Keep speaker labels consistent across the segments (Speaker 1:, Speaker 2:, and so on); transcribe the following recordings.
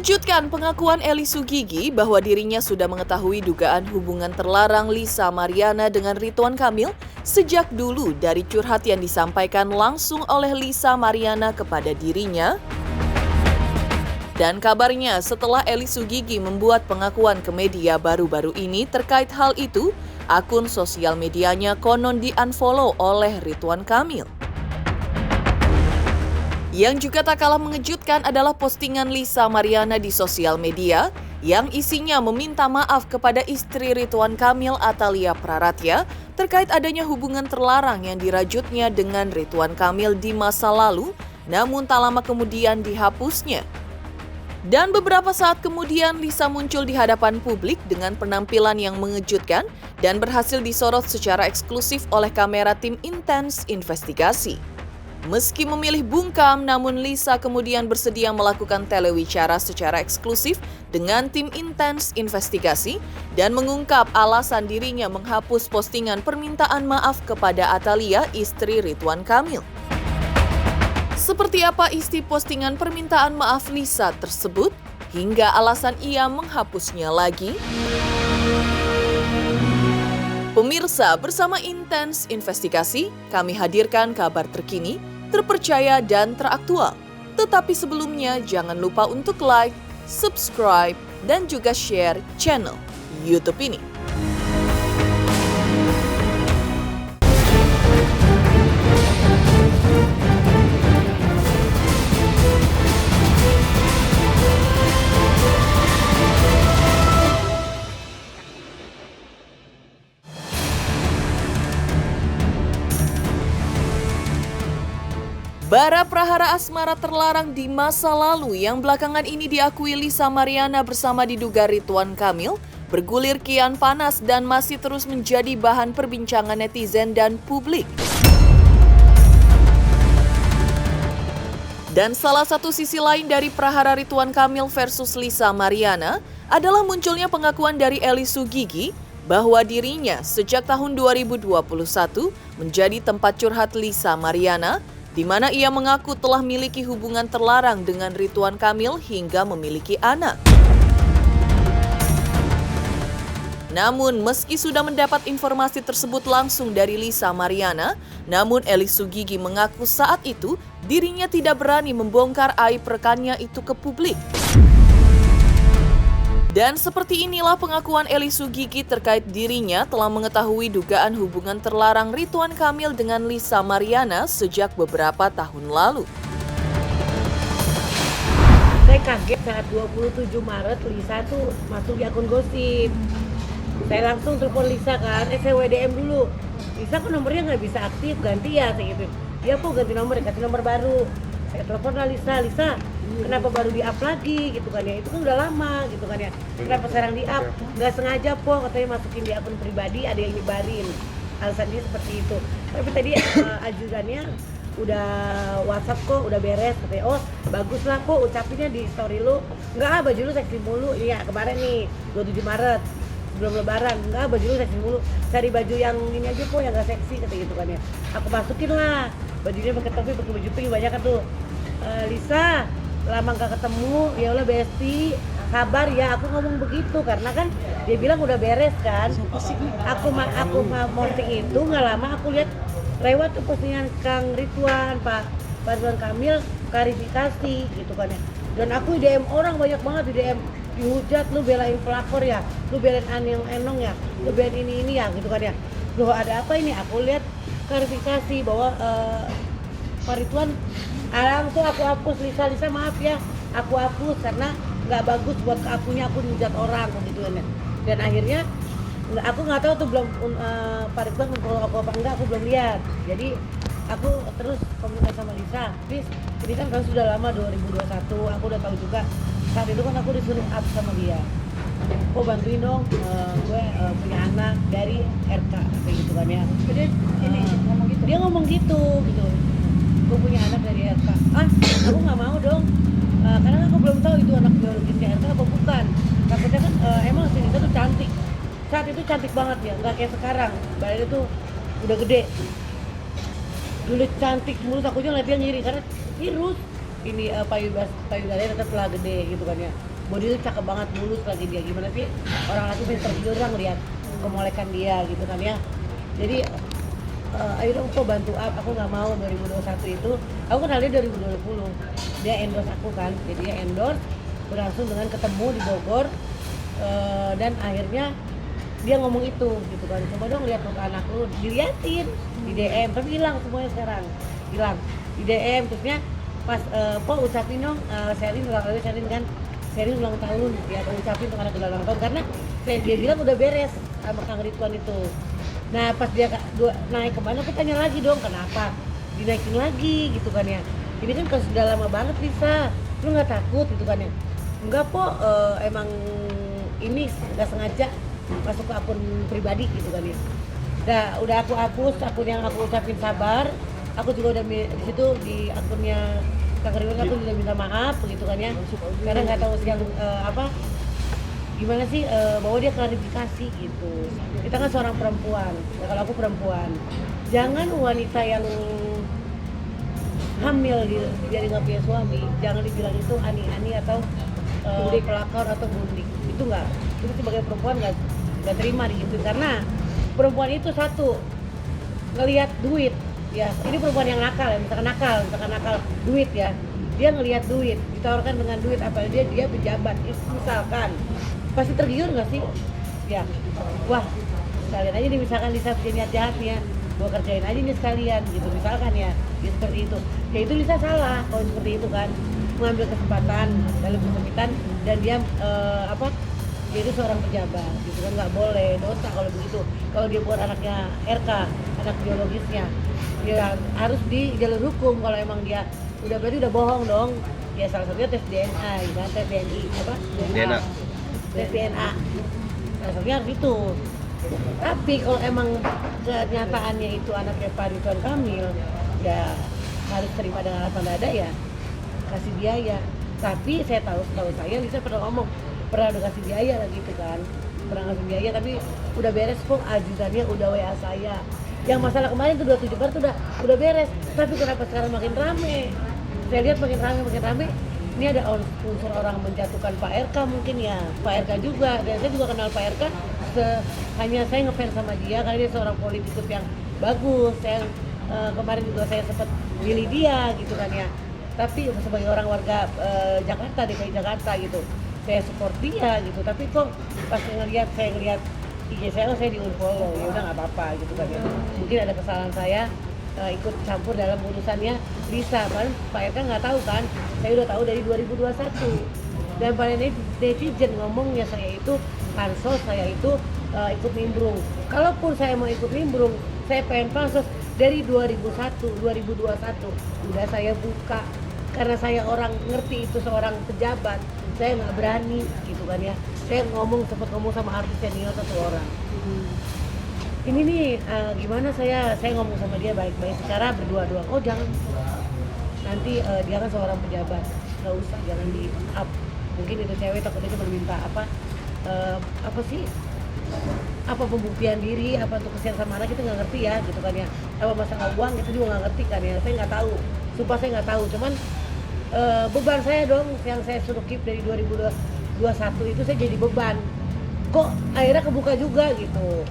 Speaker 1: Mengejutkan pengakuan Eli Sugigi bahwa dirinya sudah mengetahui dugaan hubungan terlarang Lisa Mariana dengan Ridwan Kamil sejak dulu dari curhat yang disampaikan langsung oleh Lisa Mariana kepada dirinya. Dan kabarnya setelah Eli Sugigi membuat pengakuan ke media baru-baru ini terkait hal itu, akun sosial medianya konon di-unfollow oleh Ridwan Kamil. Yang juga tak kalah mengejutkan adalah postingan Lisa Mariana di sosial media yang isinya meminta maaf kepada istri Ridwan Kamil Atalia Praratya terkait adanya hubungan terlarang yang dirajutnya dengan Ridwan Kamil di masa lalu, namun tak lama kemudian dihapusnya. Dan beberapa saat kemudian Lisa muncul di hadapan publik dengan penampilan yang mengejutkan dan berhasil disorot secara eksklusif oleh kamera tim Intens Investigasi. Meski memilih bungkam, namun Lisa kemudian bersedia melakukan telewicara secara eksklusif dengan tim Intens Investigasi dan mengungkap alasan dirinya menghapus postingan permintaan maaf kepada Atalia, istri Ridwan Kamil. Seperti apa isi postingan permintaan maaf Lisa tersebut, hingga alasan ia menghapusnya lagi? Pemirsa, bersama Intens Investigasi, kami hadirkan kabar terkini, terpercaya dan teraktual. Tetapi sebelumnya jangan lupa untuk like, subscribe, dan juga share channel YouTube ini. Bara prahara asmara terlarang di masa lalu yang belakangan ini diakui Lisa Mariana bersama diduga Ridwan Kamil bergulir kian panas dan masih terus menjadi bahan perbincangan netizen dan publik. Dan salah satu sisi lain dari prahara Ridwan Kamil versus Lisa Mariana adalah munculnya pengakuan dari Eli Sugigi bahwa dirinya sejak tahun 2021 menjadi tempat curhat Lisa Mariana, di mana ia mengaku telah memiliki hubungan terlarang dengan Ridwan Kamil hingga memiliki anak. Namun, meski sudah mendapat informasi tersebut langsung dari Lisa Mariana, namun Eli Sugigi mengaku saat itu dirinya tidak berani membongkar aib rekannya itu ke publik. Dan seperti inilah pengakuan Eli Sugigi terkait dirinya telah mengetahui dugaan hubungan terlarang Ridwan Kamil dengan Lisa Mariana sejak beberapa tahun lalu.
Speaker 2: Saya kaget saat 27 Maret Lisa tuh masuk di akun gosip. Saya langsung telepon Lisa kan, saya WDM dulu. Lisa kok nomornya nggak bisa aktif, ganti ya, saya gitu. Dia kok ganti nomor, kasih nomor baru. Saya telepon lah Lisa, kenapa baru di-up lagi gitu kan ya, itu kan udah lama gitu kan ya, kenapa sekarang di-up, nggak sengaja po, katanya masukin di akun pribadi, ada yang nyebarin, alasan dia seperti itu. Tapi tadi ajudannya udah WhatsApp kok, udah beres, katanya oh bagus lah kok ucapinnya di story lu, nggak baju lu seksi mulu, ini ya kemarin nih 27 Maret sebelum lebaran, nggak baju lu seksi mulu, cari baju yang ini aja po yang nggak seksi, kata gitu kan ya. Aku masukin lah, bajunya pakai topi, pakai baju pink, banyak kan tuh. Lisa, lama gak ketemu, ya Allah Besti, sabar ya, aku ngomong begitu karena kan dia bilang udah beres kan. Aku posting itu nggak lama aku lihat lewat tuh postingan Kang Ridwan, Pak Ridwan Kamil klarifikasi gitu kan ya. Dan aku DM orang banyak banget di DM, dihujat lu belain pelakor ya, lu belain Enong ya, lu belain ini ya gitu kan ya. Loh ada apa ini? Aku lihat klarifikasi bahwa Pak Ridwan langsung aku hapus, Lisa maaf ya, aku hapus karena nggak bagus buat akunya, aku dihujat orang gitu kan ya. Dan akhirnya aku nggak tahu tuh belum Pak Ridwan follow aku apa enggak, aku belum lihat. Jadi aku terus komunikasi sama Lisa, please, ini kan sudah lama 2021, aku udah tahu juga saat itu kan aku disuruh up sama dia, kok bantuin dong, gue punya anak dari RK kayak gitu kan ya. Jadi dia ngomong gitu gue punya anak dari RK, aku nggak mau dong, karena aku belum tahu itu anak biologisnya RK apa bukan. Takutnya kan emang si Lisa tuh cantik, saat itu cantik banget ya, nggak kayak sekarang, badannya tuh udah gede. Dulu cantik mulus, aku juga ngeliat dia ngiri karena virus ini payudaranya tetap telah gede gitu kan ya. body itu cakep banget, mulus lagi dia, gimana sih orang laki pengen tergiur lah ngeliat kemolekan dia gitu kan ya. Jadi ayo dong kok bantu aku nggak mau 2021 itu, aku kenal dia 2020, dia endorse aku kan, jadi dia endorse berlangsung dengan ketemu di Bogor, dan akhirnya dia ngomong itu gitu kan, coba dong lihat foto anak lu, diliatin di DM, tapi hilang semuanya sekarang, hilang di DM. Terusnya pas po ucapin dong, Sherin kan, Sherin ulang tahun, ya aku ucapin untuk anak ulang tahun, karena dia bilang udah beres sama Kang Ridwan itu. Nah pas dia naik kemana, aku tanya lagi dong kenapa dinaikin lagi gitu kan ya, ini kan kalau sudah lama banget Lisa, lu nggak takut gitu kan ya. Enggak po, emang ini nggak sengaja masuk ke akun pribadi gitu kan ya. Udah aku hapus akun yang aku ucapin sabar, aku juga udah di situ di akunnya Kang Ridwan aku juga minta maaf begitu kan ya, karena nggak tahu yang gimana sih, bahwa dia klarifikasi gitu. Kita kan seorang perempuan, ya kalau aku perempuan, jangan wanita yang hamil jadi nggak punya suami, jangan dibilang itu ani-ani atau pelakor atau bundik. Itu nggak, itu sebagai perempuan nggak terima gitu, karena perempuan itu satu ngelihat duit ya, ini perempuan yang nakal ya, misalkan nakal duit ya, dia ngelihat duit ditawarkan dengan duit, apa dia pejabat misalkan, pasti tergiur nggak sih ya, wah sekalian aja nih misalkan Lisa punya niat jahat ya, gua kerjain aja nih sekalian gitu misalkan ya, seperti itu ya, itu Lisa salah kalau seperti itu kan, mengambil kesempatan dalam kesempitan, dan dia dia itu seorang pejabat gitu kan, nggak boleh, dosa kalau begitu. Kalau dia buat anaknya RK, anak biologisnya, dia harus di jalur hukum. Kalau emang dia berarti udah bohong dong ya, salah satunya tes DNA gitu kan, tes DNI
Speaker 3: DNA.
Speaker 2: tes DNA, salah satunya harus itu. Tapi kalau emang kenyataannya itu anaknya Pak Ridwan Kamil, ya harus terima dengan lapang dada ya, kasih biaya. Tapi saya tahu saya Lisa pernah ngomong, pernah udah kasih biaya lah gitu kan, pernah kasih biaya, tapi udah beres kok, ajudannya udah WA saya. Yang masalah kemarin tuh 27 Maret udah beres, tapi kenapa sekarang makin rame? Saya lihat makin rame. Ini ada unsur orang menjatuhkan Pak RK mungkin ya, Pak RK juga, dan saya juga kenal Pak RK, hanya saya ngefans sama dia karena dia seorang politikus yang bagus. Saya kemarin juga saya sempat milih dia gitu kan ya, tapi sebagai orang warga Jakarta, DKI Jakarta gitu, saya support dia gitu. Tapi kok pas saya ngelihat IG saya di unfollow, ya udah nggak apa-apa gitu kan ya, mungkin ada kesalahan saya ikut campur dalam urusannya Lisa kan. Pak RK nggak tahu kan, saya udah tahu dari 2021, dan pada netizen ngomongnya saya itu pansos, saya itu ikut nimbrung. Kalaupun saya mau ikut nimbrung, saya pengen pansos dari 2021 udah saya buka, karena saya orang ngerti itu seorang pejabat, saya nggak berani gitu kan ya. Saya sempat ngomong sama artis senior satu orang, ini nih gimana, saya ngomong sama dia baik-baik secara berdua-dua, oh jangan, nanti dia kan seorang pejabat, nggak usah, jangan di up, mungkin itu cewek takutnya cuma minta apa sih, apa pembuktian diri, apa untuk kesian sama anak, kita nggak ngerti ya gitu kan ya, apa masalah uang itu juga nggak ngerti kan ya, saya nggak tahu, sumpah saya nggak tahu. Cuman beban saya dong yang saya suruh keep dari 2021 itu, saya jadi beban, kok akhirnya kebuka juga gitu,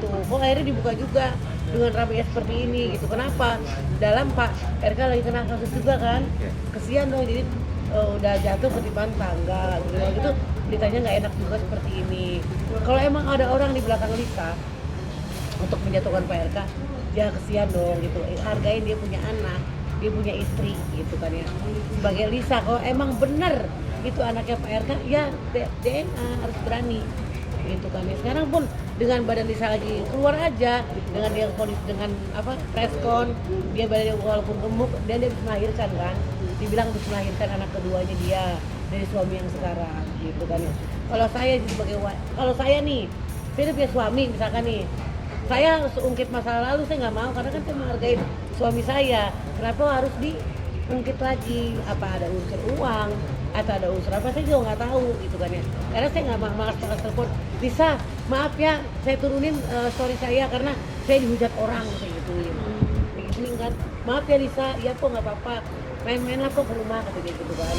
Speaker 2: kok akhirnya dibuka juga dengan ramainya seperti ini gitu. Kenapa? Dalam Pak RK lagi kena kasus juga kan, kesian dong, jadi udah jatuh ketiban tangga gitu, beritanya nggak enak juga seperti ini. Kalau emang ada orang di belakang Lisa untuk menjatuhkan Pak RK, ya kesian dong gitu, hargain dia punya anak, dia punya istri gitu kan ya. Sebagai Lisa, kalau emang bener itu anaknya Pak RK, ya DNA harus berani gitu kan ya. Sekarang pun dengan badan Lisa lagi keluar aja, dengan dia kondisi dengan preskon, dia badannya walaupun gemuk, dan dia bisa melahirkan kan, dibilang bisa melahirkan anak keduanya dia dari suami yang sekarang gitu kan ya. Kalau saya nih, saya punya suami misalkan nih, saya harus ungkit masa lalu, saya nggak mau, karena kan saya menghargai suami saya. Kenapa harus diungkit lagi? Apa ada unsur uang atau ada unsur apa, saya juga nggak tahu gitu kan ya. Karena saya nggak malas telepon, Lisa maaf ya saya turunin story saya karena saya dihujat orang, saya gituin kan, maaf ya Lisa, ya kok nggak apa-apa, main-main lah kok ke rumah, kata dia gitu kan.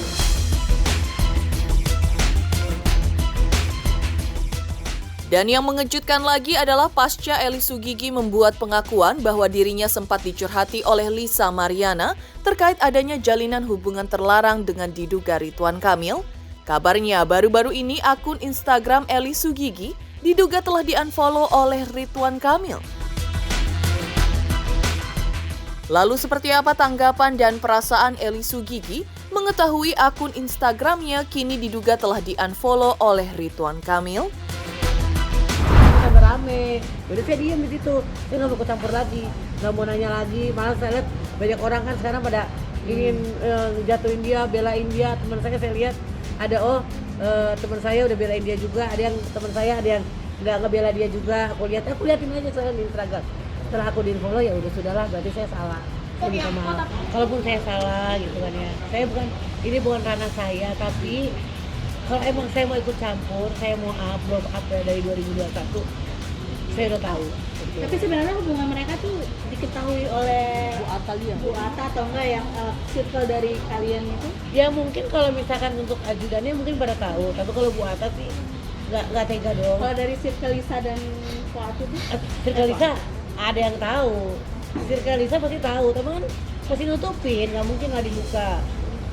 Speaker 1: Dan yang mengejutkan lagi adalah pasca Eli Sugigi membuat pengakuan bahwa dirinya sempat dicurhati oleh Lisa Mariana terkait adanya jalinan hubungan terlarang dengan diduga Ridwan Kamil. Kabarnya baru-baru ini akun Instagram Eli Sugigi diduga telah di-unfollow oleh Ridwan Kamil. Lalu seperti apa tanggapan dan perasaan Eli Sugigi mengetahui akun Instagramnya kini diduga telah di-unfollow oleh Ridwan Kamil?
Speaker 2: Rame, jadi saya diam di situ, saya nggak mau campur lagi, nggak mau nanya lagi. Malah saya lihat banyak orang kan sekarang pada ingin jatuhin dia, belain dia. Teman saya lihat ada teman saya udah belain dia juga, ada yang teman saya ada yang nggak ngebela dia juga. Aku liatin aja soalnya di Instagram. Setelah aku di-follow ya udah sudahlah, berarti saya salah. Saya minta maaf. Kalaupun saya salah gitu kan ya, ini bukan ranah saya, tapi kalau emang saya mau ikut campur, saya mau blow up dari 2021, saya udah tahu.
Speaker 3: Tapi sebenarnya hubungan mereka tuh diketahui oleh Bu Atta atau enggak yang circle dari kalian itu?
Speaker 2: Ya mungkin kalau misalkan untuk ajudannya mungkin pada tahu, tapi kalau Bu Atta sih nggak tega dong.
Speaker 3: Kalau dari circle Lisa dan Fuad itu?
Speaker 2: Circle Lisa ada yang tahu, circle Lisa pasti tahu, tapi kan pasti nutupin, nggak mungkin nggak dibuka.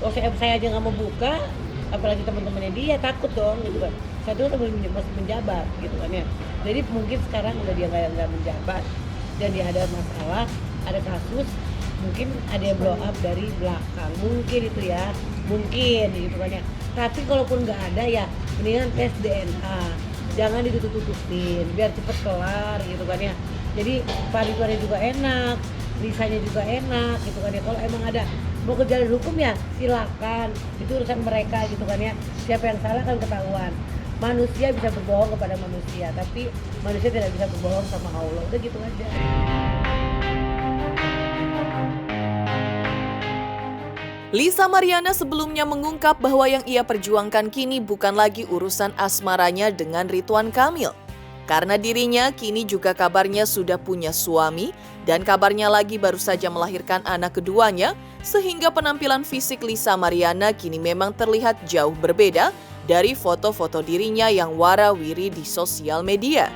Speaker 2: Kalau saya aja nggak mau buka, apalagi teman-temannya dia takut dong gitu kan. Saya tuh masih menjabat gitu kan ya. Jadi mungkin sekarang udah dia nggak menjabat dan dia ada masalah, ada kasus, mungkin ada yang blow up dari belakang, mungkin itu ya, mungkin gitu kan ya. Tapi kalaupun nggak ada ya mendingan tes DNA, jangan ditutup-tutupin biar cepet kelar gitu kan ya. Jadi Pak Ridwannya juga enak, Lisanya juga enak gitu kan ya. Kalau emang ada mau ke jalur hukum ya silakan, itu urusan mereka gitu kan ya. Siapa yang salah kan ketahuan. Manusia bisa berbohong kepada manusia, tapi manusia tidak bisa berbohong sama Allah. Udah gitu aja.
Speaker 1: Lisa Mariana sebelumnya mengungkap bahwa yang ia perjuangkan kini bukan lagi urusan asmaranya dengan Ridwan Kamil. Karena dirinya kini juga kabarnya sudah punya suami dan kabarnya lagi baru saja melahirkan anak keduanya, sehingga penampilan fisik Lisa Mariana kini memang terlihat jauh berbeda dari foto-foto dirinya yang warawiri di sosial media.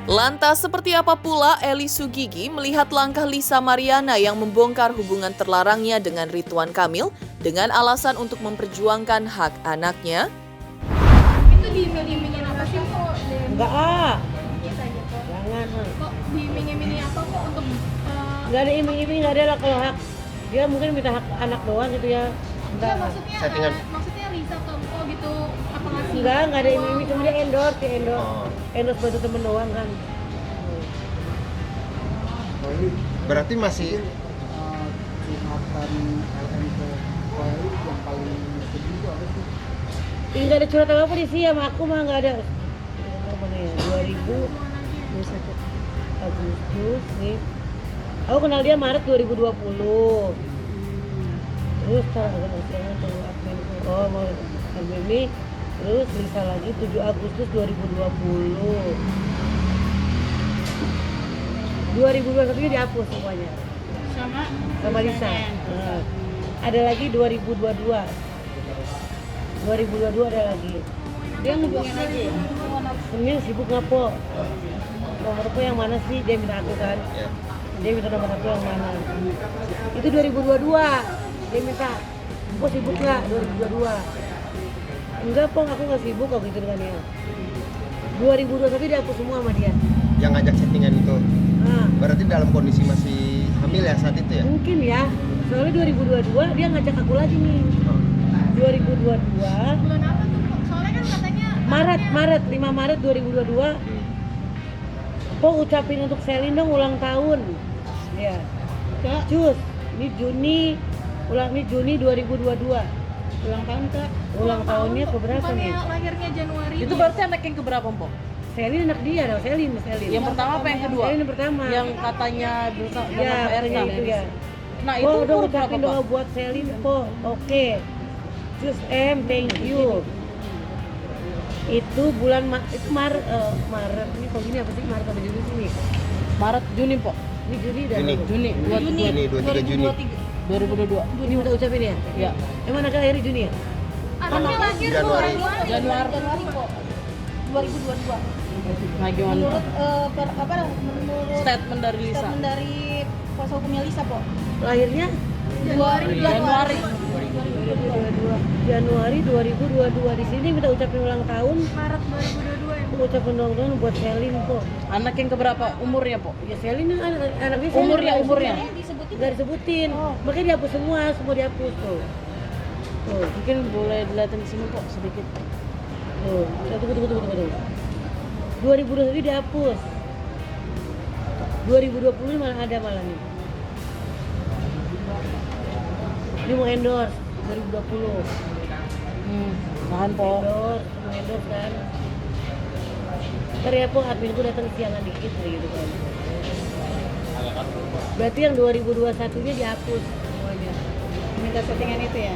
Speaker 1: Lantas seperti apa pula Eli Sugigi melihat langkah Lisa Mariana yang membongkar hubungan terlarangnya dengan Ridwan Kamil dengan alasan untuk memperjuangkan hak anaknya?
Speaker 3: Itu diiming-imingin apa sih kok?
Speaker 2: Enggak jangan.
Speaker 3: Kok diiming-imingin apa kok untuk
Speaker 2: Enggak ada iming-iming, enggak ada lah kalau hak. Dia mungkin minta hak anak doang gitu ya.
Speaker 3: ya maksudnya Lisa ke Mpok gitu apa ngasih?
Speaker 2: Enggak ada iming-iming, cuma dia endorse. Endorse bantu temen doang kan.
Speaker 4: Berarti masih
Speaker 5: curhatan LMP yang paling sedih itu apa sih?
Speaker 2: Ini nggak ada curhat apa di sini sama aku mah nggak ada. Mana ya? 2021 Agustus nih. Aku kenal dia Maret 2020. Terus mau ini terus Lisa lagi 7 Agustus 2020. 2021 ini dihapus semuanya. Sama Lisa. Nah, ada lagi 2022 ada lagi.
Speaker 3: Dia ngubungin lagi ya?
Speaker 2: Ini sibuk nggak po? Nomorku yang mana sih? Dia minta aku kan?
Speaker 4: ya.
Speaker 2: Dia minta nomor aku yang mana? Itu 2022. Dia minta, po sibuk nggak 2022? Enggak po, aku nggak sibuk kok gitu kan ya. 2021 dia hapus semua sama dia.
Speaker 4: Yang ngajak chattingan itu
Speaker 2: Nah,
Speaker 4: berarti dalam kondisi masih hamil ya saat itu ya?
Speaker 2: mungkin ya. Soalnya 2022 dia ngajak aku lagi nih. 2022
Speaker 3: Bulan apa tuh Mpok? Soalnya kan katanya
Speaker 2: Maret 5 Maret 2022. Po ucapin untuk Selin dong ulang tahun. Ya. Cus, ini Juni 2022.
Speaker 3: ulang tahun ke
Speaker 2: Ulang tahunnya keberapa
Speaker 3: bukannya
Speaker 2: nih?
Speaker 3: lahirnya Januari
Speaker 6: Itu
Speaker 3: nih?
Speaker 6: berarti anak yang keberapa, Mpok?
Speaker 2: Selin anak dia dong, Selin.
Speaker 6: Yang pertama apa yang kedua?
Speaker 2: Selin yang pertama.
Speaker 6: Yang katanya bersama
Speaker 2: ya,
Speaker 6: Pak RK.
Speaker 2: katanya itu ya.
Speaker 6: Nah, itu
Speaker 2: Po udah
Speaker 6: umur berapa,
Speaker 2: ucapin doa
Speaker 6: Pak?
Speaker 2: buat Selin, Po. Oke. Cus thank you. Itu bulan itu Maret ini kok gini apa sih Maret sampai Juni sini?
Speaker 6: Maret, Juni, Mpok.
Speaker 2: Ini Juni dan
Speaker 4: Juni.
Speaker 6: Juni
Speaker 4: Juni 23 Juni.
Speaker 6: 2022.
Speaker 2: Ini udah ucapin ya?
Speaker 6: Ya.
Speaker 2: Emang agak akhirnya Juni ya?
Speaker 3: Anaknya lahir
Speaker 4: Januari.
Speaker 3: Januari kok. 2022.
Speaker 6: Nah gimana?
Speaker 3: Menurut menurut
Speaker 6: Statement dari Lisa.
Speaker 3: statement dari kuasa hukumnya Lisa, Po.
Speaker 2: Lahirnya
Speaker 6: Januari.
Speaker 2: Januari 2022. Di sini minta ucapin ulang tahun.
Speaker 3: Maret 2022 ya.
Speaker 2: Ucapin ulang tahun buat Selin kok.
Speaker 6: Anak yang keberapa umurnya, Po?
Speaker 2: Ya Selin anaknya Selin
Speaker 6: Umurnya.
Speaker 3: Disebutin
Speaker 2: nggak disebutin. Makanya dihapus semua dihapus tuh. Tuh,
Speaker 6: Mungkin boleh dilihatin di sini, Po, sedikit.
Speaker 2: tuh. Tunggu. 2021 dihapus. 2020 malah ada malah nih. Ini mau endorse 2020.
Speaker 6: Tahan, Po.
Speaker 2: Endorse kan. Ntar ya Po, adminku datang siangan dikit gitu kan. Berarti yang 2021 nya dihapus semuanya.
Speaker 3: minta settingan itu ya.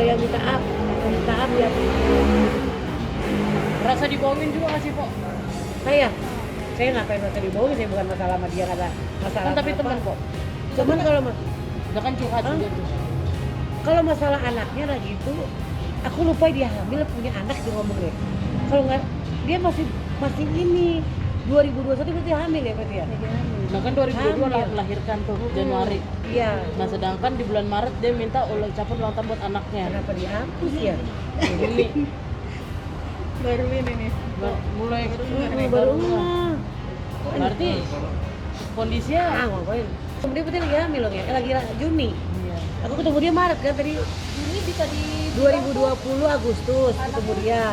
Speaker 2: Yang minta up dihapus.
Speaker 6: Rasa dibohongin juga nggak sih, Po?
Speaker 2: Saya ngapain masa dibohongin, saya bukan masalah sama dia, nggak ada masalah.
Speaker 6: Kan tapi
Speaker 2: apa-apa.
Speaker 6: teman, Po.
Speaker 2: Cuman
Speaker 6: Udah kan curhat
Speaker 2: Hah?
Speaker 6: juga tuh.
Speaker 2: kalau masalah anaknya lah gitu, aku lupa dia hamil punya anak dia ngomongnya. Kalau nggak, dia masih ini 2021 berarti hamil ya berarti ya.
Speaker 6: Nah kan 2022
Speaker 2: Hamil.
Speaker 6: melahirkan tuh Januari.
Speaker 2: Iya.
Speaker 6: Nah sedangkan di bulan Maret dia minta ucapan ulang tahun buat anaknya.
Speaker 2: Kenapa dihapus ya?
Speaker 6: Ini
Speaker 3: Baru ini nih.
Speaker 6: mulai
Speaker 2: Baru enggak.
Speaker 6: berarti kondisinya
Speaker 2: Ngapain? Dia berarti lagi hamil loh ya, lagi Juni.
Speaker 6: iya.
Speaker 2: Aku ketemu dia Maret kan tadi.
Speaker 3: Ini bisa di
Speaker 2: 2020 Agustus ketemu dia.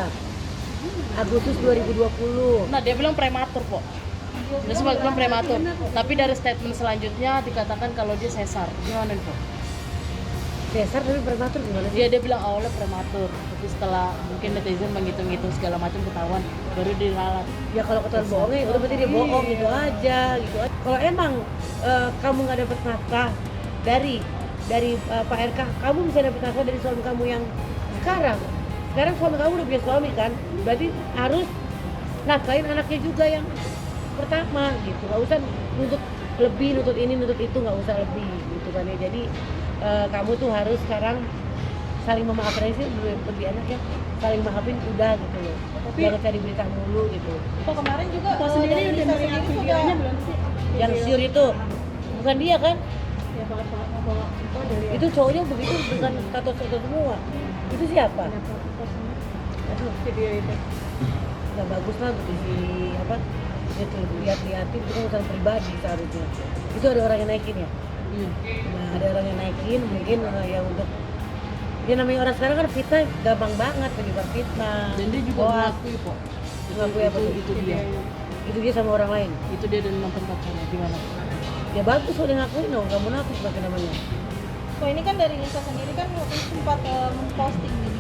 Speaker 2: Agustus 2020.
Speaker 6: Nah dia bilang prematur, Po. Dia sempat bilang prematur. Tapi dari statement selanjutnya dikatakan kalau dia sesar. Gimana, Po?
Speaker 2: Sesar tapi prematur gimana sih?
Speaker 6: Dia bilang awalnya prematur, tapi setelah mungkin netizen menghitung-hitung segala macam ketahuan, baru diralat.
Speaker 2: Ya kalau ketahuan bohongnya udah berarti dia bohong gitu aja. Kalau emang kamu nggak dapet nafkah dari Pak RK, kamu bisa dapet nafkah dari suami kamu yang sekarang suami kamu udah punya suami kan, berarti harus nafkahin anaknya juga yang pertama gitu. Nggak usah nuntut lebih, nuntut ini, nuntut itu, nggak usah lebih gitu kan ya. Jadi kamu tuh harus sekarang saling memaafkan sih lebih enak ya, saling maafin udah gitu loh. Jangan cari berita mulu gitu.
Speaker 3: Kok kemarin juga
Speaker 2: Oh,
Speaker 3: sendiri
Speaker 2: dari
Speaker 3: udah
Speaker 2: Lisa
Speaker 3: melihat
Speaker 2: sendiri
Speaker 3: videonya
Speaker 2: udah.
Speaker 3: belum sih?
Speaker 2: Yang siur itu bukan dia kan?
Speaker 3: Ya bawa dari
Speaker 2: Itu cowoknya begitu bukan status semua. Itu siapa? Aduh,
Speaker 3: video itu.
Speaker 2: nggak bagus lah gitu sih apa? Itu lihat-lihatin itu kan urusan pribadi seharusnya. Itu ada orang yang naikin ya. Nah, ada orang yang naikin mungkin yang untuk dia namanya orang sekarang kan fitnah gampang banget menyebar fitnah.
Speaker 6: Dan dia juga
Speaker 2: hoax.
Speaker 6: mengakui, Po.
Speaker 2: Mengakui apa tuh?
Speaker 6: Itu dia.
Speaker 2: Itu dia sama orang lain.
Speaker 6: Itu dia dan nonton pacarnya gimana?
Speaker 2: Ya bagus udah ngakuin dong, nggak munafik sebagai namanya.
Speaker 3: Oh ini kan dari Lisa sendiri kan waktu itu sempat memposting di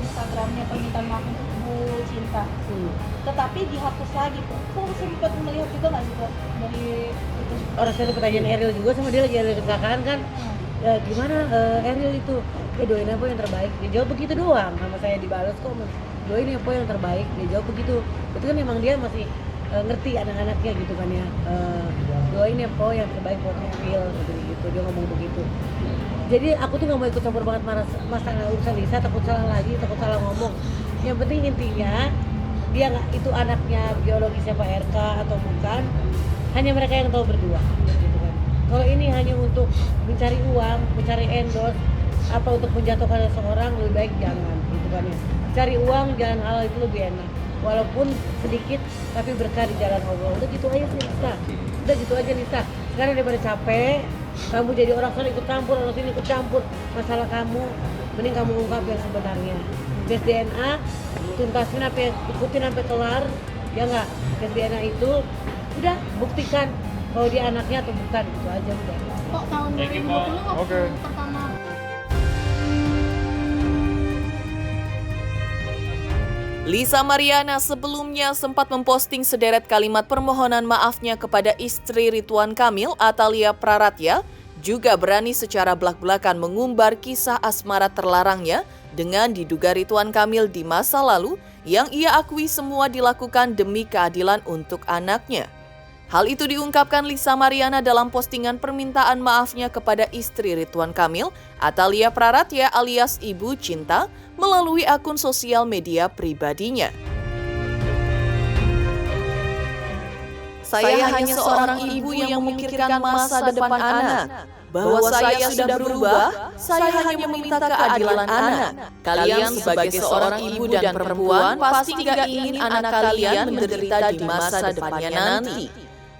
Speaker 3: Instagramnya permintaan maaf untuk Bu Cinta. Tetapi dihapus lagi tuh. Kok sempat melihat juga nggak sih kok dari itu?
Speaker 2: Orang saya pertanyaan Ariel juga sama dia lagi ada kecelakaan kan. Ya, gimana Ariel itu? Doain apa yang terbaik. Dia jawab begitu doang. Sama saya dibalas kok. Doain apa yang terbaik. Dia jawab begitu. Itu kan memang dia masih ngerti anak-anaknya gitu kan ya. Doain apa yang terbaik buat Ariel gitu. Dia ngomong begitu. Jadi aku tuh nggak mau ikut campur banget masalah urusan Lisa. Takut salah lagi, takut salah ngomong. Yang penting intinya dia nggak itu anaknya biologisnya Pak RK atau bukan. Hanya mereka yang tahu berdua. Gitu kan. Kalau ini hanya untuk mencari uang, mencari endorse, apa untuk menjatuhkan seseorang, lebih baik jangan gitu kan ya. Cari uang, jalan halal itu lebih enak. Walaupun sedikit tapi berkah di jalan Allah. Udah gitu aja sih Lisa. Udah gitu aja Lisa. Sekarang daripada capek, kamu jadi orang sana ikut campur, orang sini ikut campur masalah kamu, mending kamu ungkap yang sebenarnya. Tes DNA, tuntasin apa yang ikutin sampai kelar, ya nggak? Tes DNA itu udah buktikan kalau dia anaknya atau bukan, itu aja udah.
Speaker 3: Kok tahun 2020 waktu pertama
Speaker 1: Lisa Mariana sebelumnya sempat memposting sederet kalimat permohonan maafnya kepada istri Ridwan Kamil, Atalia Praratya, juga berani secara belak-belakan mengumbar kisah asmara terlarangnya dengan diduga Ridwan Kamil di masa lalu yang ia akui semua dilakukan demi keadilan untuk anaknya. Hal itu diungkapkan Lisa Mariana dalam postingan permintaan maafnya kepada istri Ridwan Kamil, Atalia Praratya alias Ibu Cinta, melalui akun sosial media pribadinya. Saya hanya seorang ibu yang memikirkan masa depan anak. Bahwa saya sudah berubah, saya hanya meminta keadilan anak. Kalian sebagai seorang ibu dan perempuan pasti tidak ingin anak kalian menderita di masa depannya nanti.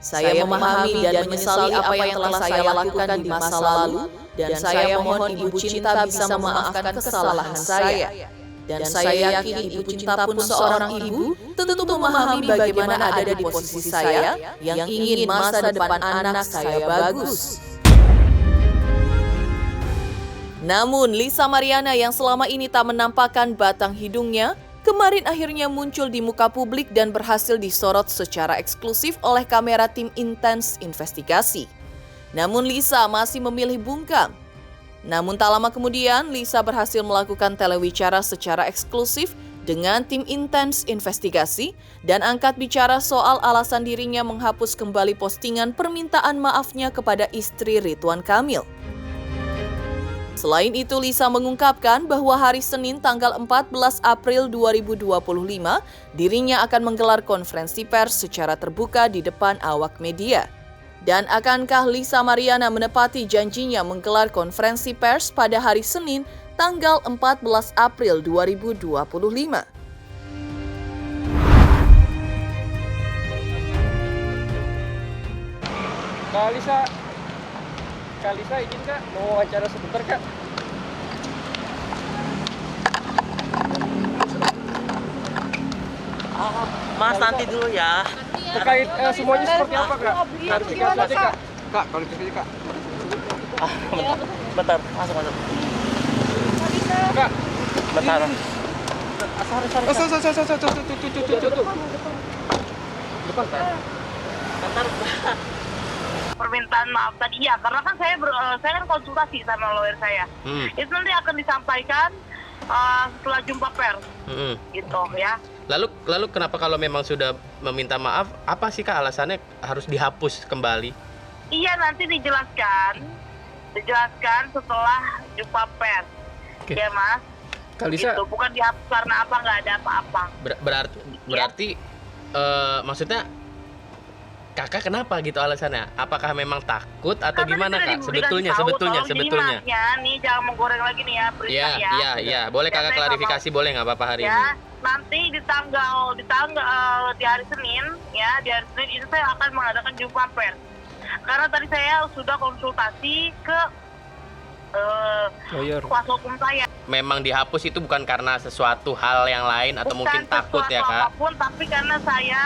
Speaker 1: Saya memahami dan menyesali apa yang telah saya lakukan di masa lalu, dan saya mohon Ibu Cinta bisa memaafkan kesalahan saya. Dan saya yakin Ibu Cinta pun seorang ibu tentu memahami bagaimana ada di posisi saya yang ingin masa depan anak saya bagus. Namun, Lisa Mariana yang selama ini tak menampakkan batang hidungnya, kemarin akhirnya muncul di muka publik dan berhasil disorot secara eksklusif oleh kamera tim Intens Investigasi. Namun Lisa masih memilih bungkam. Namun tak lama kemudian, Lisa berhasil melakukan telewicara secara eksklusif dengan tim Intens Investigasi dan angkat bicara soal alasan dirinya menghapus kembali postingan permintaan maafnya kepada istri Ridwan Kamil. Selain itu, Lisa mengungkapkan bahwa hari Senin tanggal 14 April 2025, dirinya akan menggelar konferensi pers secara terbuka di depan awak media. Dan akankah Lisa Mariana menepati janjinya menggelar konferensi pers pada hari Senin tanggal 14 April 2025?
Speaker 7: Kak Lisa izin Kak, mau wawancara sebentar Kak.
Speaker 8: Mas nanti dulu ya.
Speaker 7: Terkait semuanya seperti apa Kak? Klarifikasi aja Kak. Kak, klarifikasi Kak.
Speaker 8: Bentar, masuk.
Speaker 7: Kak,
Speaker 8: Bentar.
Speaker 7: Depan Kak.
Speaker 8: Bentar. Permintaan maaf tadi ya, karena kan saya kan konsultasi sama lawyer saya. Itu nanti akan disampaikan setelah jumpa pers, gitu ya.
Speaker 9: Lalu kenapa kalau memang sudah meminta maaf, apa sih Kak alasannya harus dihapus kembali?
Speaker 8: Iya, nanti dijelaskan setelah jumpa pers.
Speaker 9: Oke.
Speaker 8: Ya Mas.
Speaker 7: Kak Lisa,
Speaker 8: Gitu. Bukan dihapus karena apa, nggak ada apa-apa.
Speaker 9: Berarti maksudnya Kakak kenapa gitu alasannya? Apakah memang takut atau
Speaker 8: Karena
Speaker 9: gimana
Speaker 8: tadi
Speaker 9: Kak?
Speaker 8: dikasih tahu, tolong Gini, Masnya, nih jangan menggoreng lagi nih ya berita ya.
Speaker 9: Iya. Boleh
Speaker 8: Ya,
Speaker 9: Kakak
Speaker 8: saya
Speaker 9: klarifikasi, boleh nggak apa-apa hari ini?
Speaker 8: Ya, nanti di hari Senin ya, di hari Senin itu saya akan mengadakan jumpa pers. Karena tadi saya sudah konsultasi ke
Speaker 7: lawyer.
Speaker 8: kuasa hukum saya.
Speaker 9: Memang dihapus itu bukan karena sesuatu hal yang lain atau mungkin takut ya
Speaker 8: sesuatu
Speaker 9: Kak?
Speaker 8: apapun, tapi karena saya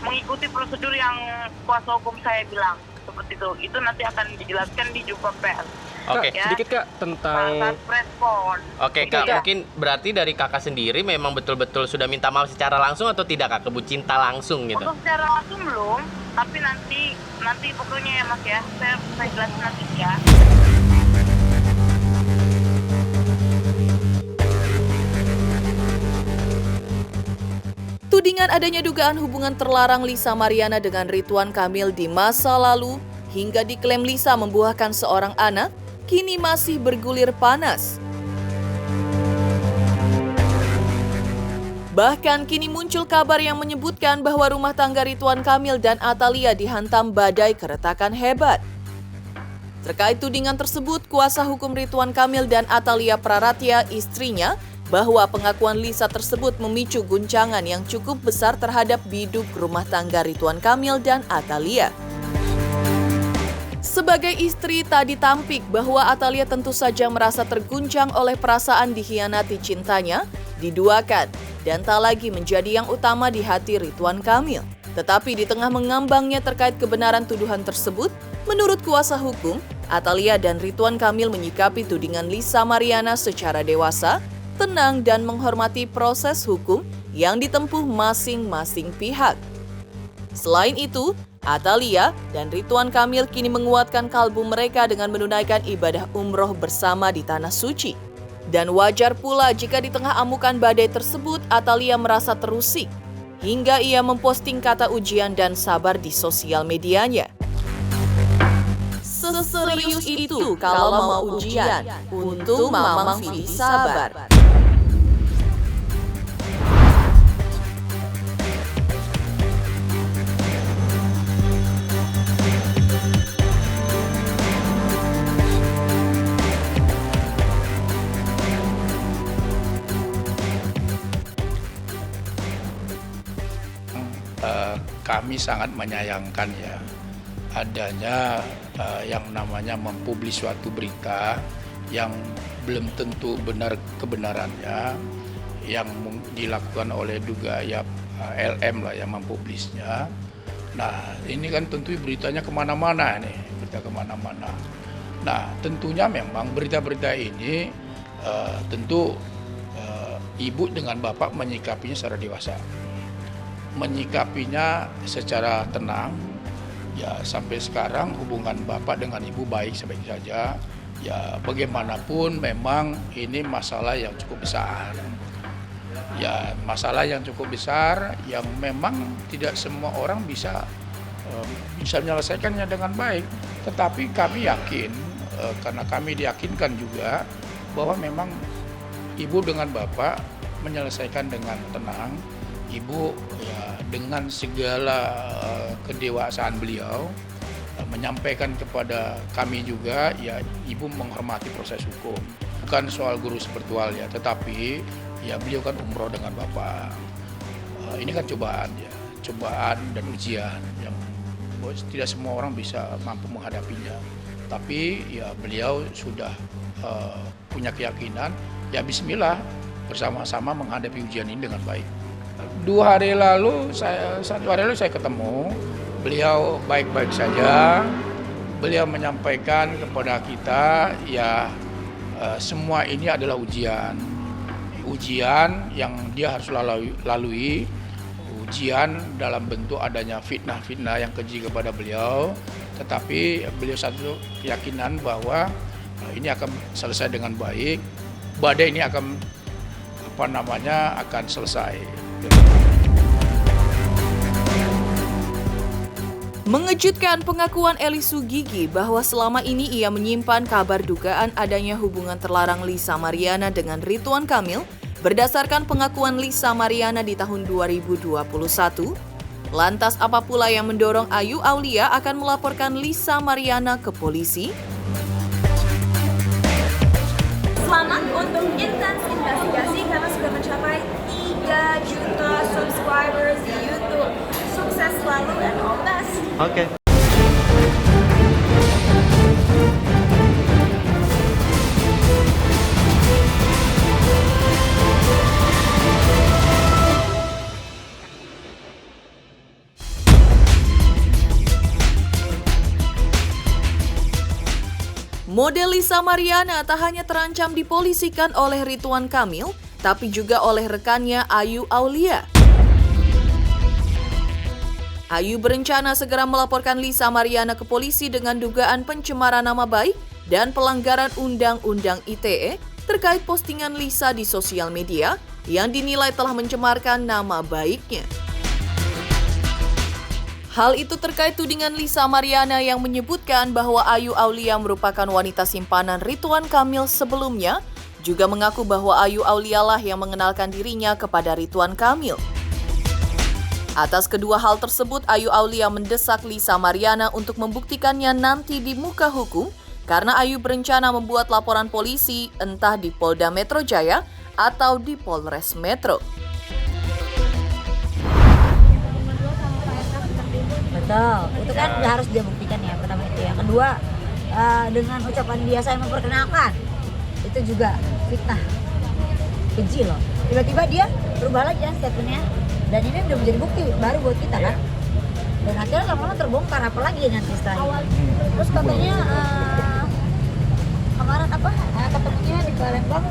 Speaker 8: mengikuti prosedur yang kuasa hukum saya bilang seperti itu. Itu nanti akan dijelaskan di jumpa pers.
Speaker 9: Oke.
Speaker 8: Ya.
Speaker 7: Sedikit Kak tentang
Speaker 8: Saat respon.
Speaker 9: Oke Kak, mungkin berarti dari Kakak sendiri memang betul-betul sudah minta maaf secara langsung atau tidak Kak? Ke Bu Cinta langsung gitu?
Speaker 8: Untuk secara langsung belum, tapi nanti pokoknya ya Mas ya, saya jelasin nanti ya.
Speaker 1: Tudingan adanya dugaan hubungan terlarang Lisa Mariana dengan Ridwan Kamil di masa lalu hingga diklaim Lisa membuahkan seorang anak, kini masih bergulir panas. Bahkan kini muncul kabar yang menyebutkan bahwa rumah tangga Ridwan Kamil dan Atalia dihantam badai keretakan hebat. Terkait tudingan tersebut, kuasa hukum Ridwan Kamil dan Atalia Praratya, istrinya, bahwa pengakuan Lisa tersebut memicu guncangan yang cukup besar terhadap biduk rumah tangga Ridwan Kamil dan Atalia. Sebagai istri tak ditampik bahwa Atalia tentu saja merasa terguncang oleh perasaan dikhianati cintanya, diduakan, dan tak lagi menjadi yang utama di hati Ridwan Kamil. Tetapi di tengah mengambangnya terkait kebenaran tuduhan tersebut, menurut kuasa hukum, Atalia dan Ridwan Kamil menyikapi tudingan Lisa Mariana secara dewasa, tenang dan menghormati proses hukum yang ditempuh masing-masing pihak. Selain itu, Atalia dan Ridwan Kamil kini menguatkan kalbu mereka dengan menunaikan ibadah umroh bersama di Tanah Suci. Dan wajar pula jika di tengah amukan badai tersebut, Atalia merasa terusik. hingga ia memposting kata ujian dan sabar di sosial medianya. Seserius itu kalau mau ujian, untung Mamang Vidi sabar.
Speaker 10: Kami sangat menyayangkan ya adanya yang namanya mempublis suatu berita yang belum tentu benar kebenarannya, yang dilakukan oleh duga ya LM lah yang mempublisnya. Nah ini kan tentu beritanya kemana-mana nih, berita kemana-mana. Nah tentunya memang berita-berita ini tentu ibu dengan bapak menyikapinya secara dewasa, menyikapinya secara tenang. Ya sampai sekarang hubungan bapak dengan ibu baik saja. Ya bagaimanapun memang ini masalah yang cukup besar. Ya masalah yang cukup besar yang memang tidak semua orang bisa menyelesaikannya dengan baik. Tetapi kami yakin karena kami diyakinkan juga bahwa memang ibu dengan bapak menyelesaikan dengan tenang. Ibu ya dengan segala kedewasaan beliau menyampaikan kepada kami juga ya ibu menghormati proses hukum. Bukan soal guru spiritual ya, tetapi ya beliau kan umroh dengan bapak. Ini kan cobaan ya, cobaan dan ujian yang tidak semua orang bisa mampu menghadapinya. Tapi ya beliau sudah punya keyakinan ya bismillah bersama-sama menghadapi ujian ini dengan baik. 1 hari lalu saya ketemu, beliau baik-baik saja. Beliau menyampaikan kepada kita ya semua ini adalah ujian yang dia harus lalui, ujian dalam bentuk adanya fitnah-fitnah yang keji kepada beliau. Tetapi beliau satu keyakinan bahwa ini akan selesai dengan baik, badai ini akan selesai.
Speaker 1: Mengejutkan pengakuan Eli Sugigi bahwa selama ini ia menyimpan kabar dugaan adanya hubungan terlarang Lisa Mariana dengan Ridwan Kamil berdasarkan pengakuan Lisa Mariana di tahun 2021. Lantas apa pula yang mendorong Ayu Aulia akan melaporkan Lisa Mariana ke polisi?
Speaker 11: Selamat untuk intens investigasi karena sudah mencapai 3 juta subscribers di YouTube. Sukses selalu and all the best.
Speaker 4: Oke.
Speaker 1: Model Lisa Mariana tak hanya terancam dipolisikan oleh Ridwan Kamil, tapi juga oleh rekannya Ayu Aulia. Ayu berencana segera melaporkan Lisa Mariana ke polisi dengan dugaan pencemaran nama baik dan pelanggaran Undang-Undang ITE terkait postingan Lisa di sosial media yang dinilai telah mencemarkan nama baiknya. Hal itu terkait tudingan Lisa Mariana yang menyebutkan bahwa Ayu Aulia merupakan wanita simpanan Ridwan Kamil sebelumnya, juga mengaku bahwa Ayu Aulia lah yang mengenalkan dirinya kepada Ridwan Kamil. Atas kedua hal tersebut, Ayu Aulia mendesak Lisa Mariana untuk membuktikannya nanti di muka hukum karena Ayu berencana membuat laporan polisi entah di Polda Metro Jaya atau di Polres Metro.
Speaker 12: Betul, itu kan harus dia buktikan ya, pertama itu ya. Kedua, dengan ucapan dia saya memperkenalkan, itu juga fitnah, keji loh. Tiba-tiba dia berubah lagi ya statementnya, dan ini udah menjadi bukti baru buat kita kan. Dan akhirnya lama-lama terbongkar, apalagi nanti setelah ini. Terus katanya kemarin ketemunya di Palembang,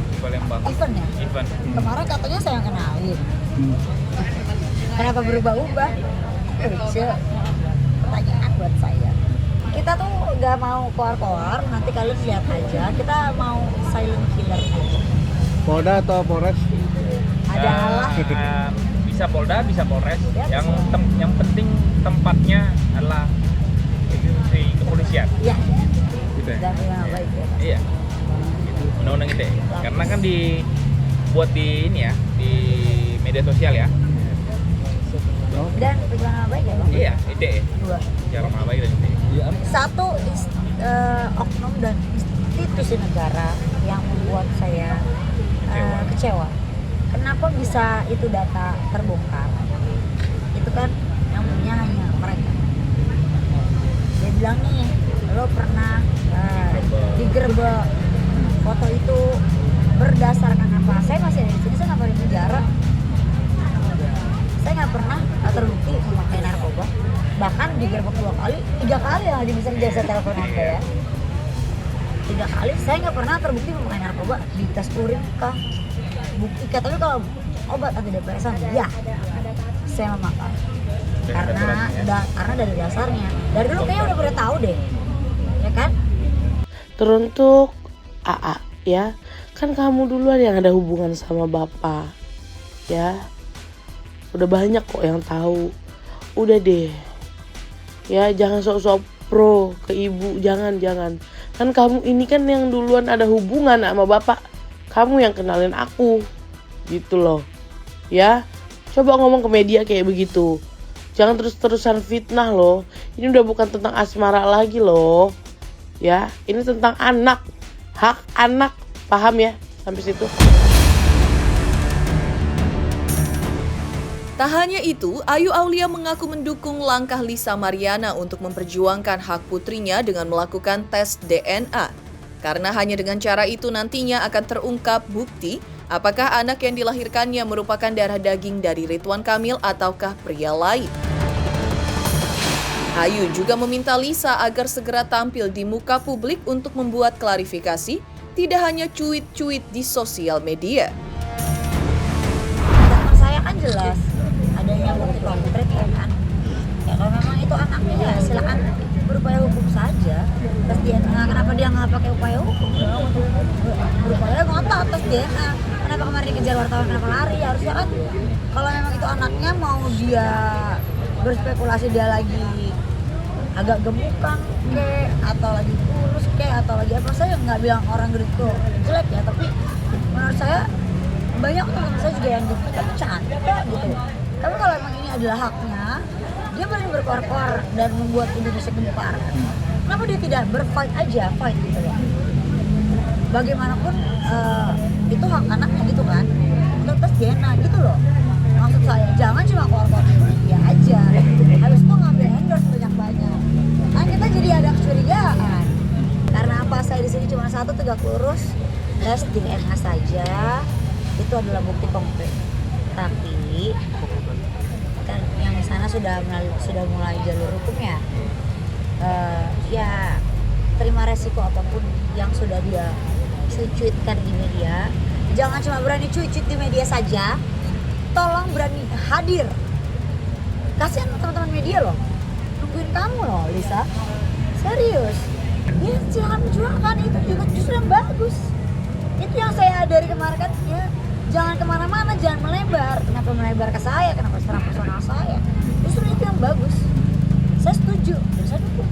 Speaker 12: event ya? Event. Kemarin katanya saya kenalin. Kenapa berubah-ubah? Pertanyaan buat saya. Kita tuh nggak mau koar-koar, nanti kalian lihat aja. Kita mau silent killer aja.
Speaker 5: Polda atau Polres?
Speaker 12: Adalah
Speaker 7: bisa Polda, bisa Polres. Yang penting tempatnya adalah institusi kepolisian.
Speaker 12: Iya.
Speaker 7: Gitu ya.
Speaker 12: Dan yang baik ya.
Speaker 7: Iya. Gitu. Undang-undang ITE. Karena kan dibuat di ini ya, di media sosial ya.
Speaker 12: Dan pejuang nama baik ya Bang?
Speaker 7: Iya, ITE.
Speaker 12: Dua.
Speaker 7: Cara nama baik dan ITE.
Speaker 12: Satu, oknum dan institusi negara yang membuat saya kecewa. Kenapa bisa itu data terbongkar? Itu kan yang punya hanya mereka. Dia bilang nih, lo pernah digerebek. Foto itu berdasarkan apa? Saya masih ada di sini, saya nggak pernah di penjara. Saya nggak pernah terbukti memakai narkoba. Bahkan digerebek 2 kali, 3 kali yang bisa jasa telepon Anda ya. 3 kali saya nggak pernah terbukti memakai narkoba. Di tes urin kah, bukti kah, tapi kalau obat antidepresan ya saya memakai. Karena dari dasarnya dari dulu kayaknya udah pada tahu deh, ya kan?
Speaker 13: Teruntuk AA ya, kan kamu duluan yang ada hubungan sama bapak ya. Udah banyak kok yang tahu. Udah deh ya, jangan sok-sok pro ke ibu, jangan. Kan kamu ini kan yang duluan ada hubungan sama bapak, kamu yang kenalin aku gitu loh ya. Coba ngomong ke media kayak begitu, jangan terus-terusan fitnah loh. Ini udah bukan tentang asmara lagi loh ya, ini tentang anak, hak anak, paham ya sampai situ.
Speaker 1: Tak hanya itu, Ayu Aulia mengaku mendukung langkah Lisa Mariana untuk memperjuangkan hak putrinya dengan melakukan tes DNA. Karena hanya dengan cara itu nantinya akan terungkap bukti apakah anak yang dilahirkannya merupakan darah daging dari Ridwan Kamil ataukah pria lain. Ayu juga meminta Lisa agar segera tampil di muka publik untuk membuat klarifikasi, tidak hanya cuit-cuit di sosial media.
Speaker 12: Statement saya kan jelas, adanya bukti konkret ya kan. Ya kalau memang itu anaknya ya silakan berupaya hukum saja. Tes DNA, kenapa dia nggak pakai upaya hukum? Berupaya ngotot tes DNA. Kenapa kemarin dikejar wartawan, kenapa lari? Harusnya kan kalau memang itu anaknya mau dia berspekulasi dia lagi agak gemukan atau lagi kurus atau lagi apa, saya nggak bilang orang gendut itu jelek ya, tapi menurut saya banyak teman saya juga yang gendut tapi cantik gitu. Tapi kalau emang ini adalah haknya, dia berani berkoar-koar dan membuat Indonesia gempar. Kenapa dia tidak berfight aja, fight gitu ya? Bagaimanapun itu hak anaknya gitu kan, untuk tes DNA gitu loh. Maksud saya jangan cuma koar-koar dia aja, habis itu ngambil endorse banyak-banyak. Kan kita jadi ada kecurigaan. Karena apa, saya di sini cuma satu, tegak lurus, tes DNA saja itu adalah bukti konkret. Tapi kan yang di sana sudah mulai jalur hukumnya. Ya terima resiko apapun yang sudah dia cuitkan di media. Jangan cuma berani cuit di media saja, tolong berani hadir. Kasihan teman-teman media loh, nungguin kamu loh Lisa, serius. Ya silakan perjuangkan, itu juga justru yang bagus. Itu yang saya dari kemarin kan ya, jangan kemana-mana, jangan melebar. Kenapa melebar ke saya, kenapa serang personal saya? Justru itu yang bagus. Saya setuju dan saya dukung.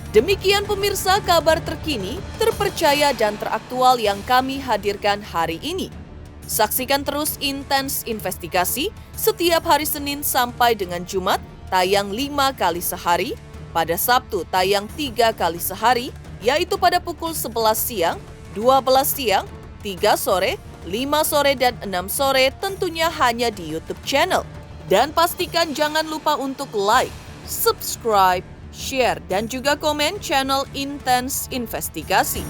Speaker 1: Demikian pemirsa kabar terkini, terpercaya dan teraktual yang kami hadirkan hari ini. Saksikan terus Intens Investigasi setiap hari Senin sampai dengan Jumat tayang 5 kali sehari, pada Sabtu tayang 3 kali sehari, yaitu pada pukul 11 siang, 12 siang, 3 sore, 5 sore, dan 6 sore tentunya hanya di YouTube channel. Dan pastikan jangan lupa untuk like, subscribe, share, dan juga komen channel Intens Investigasi.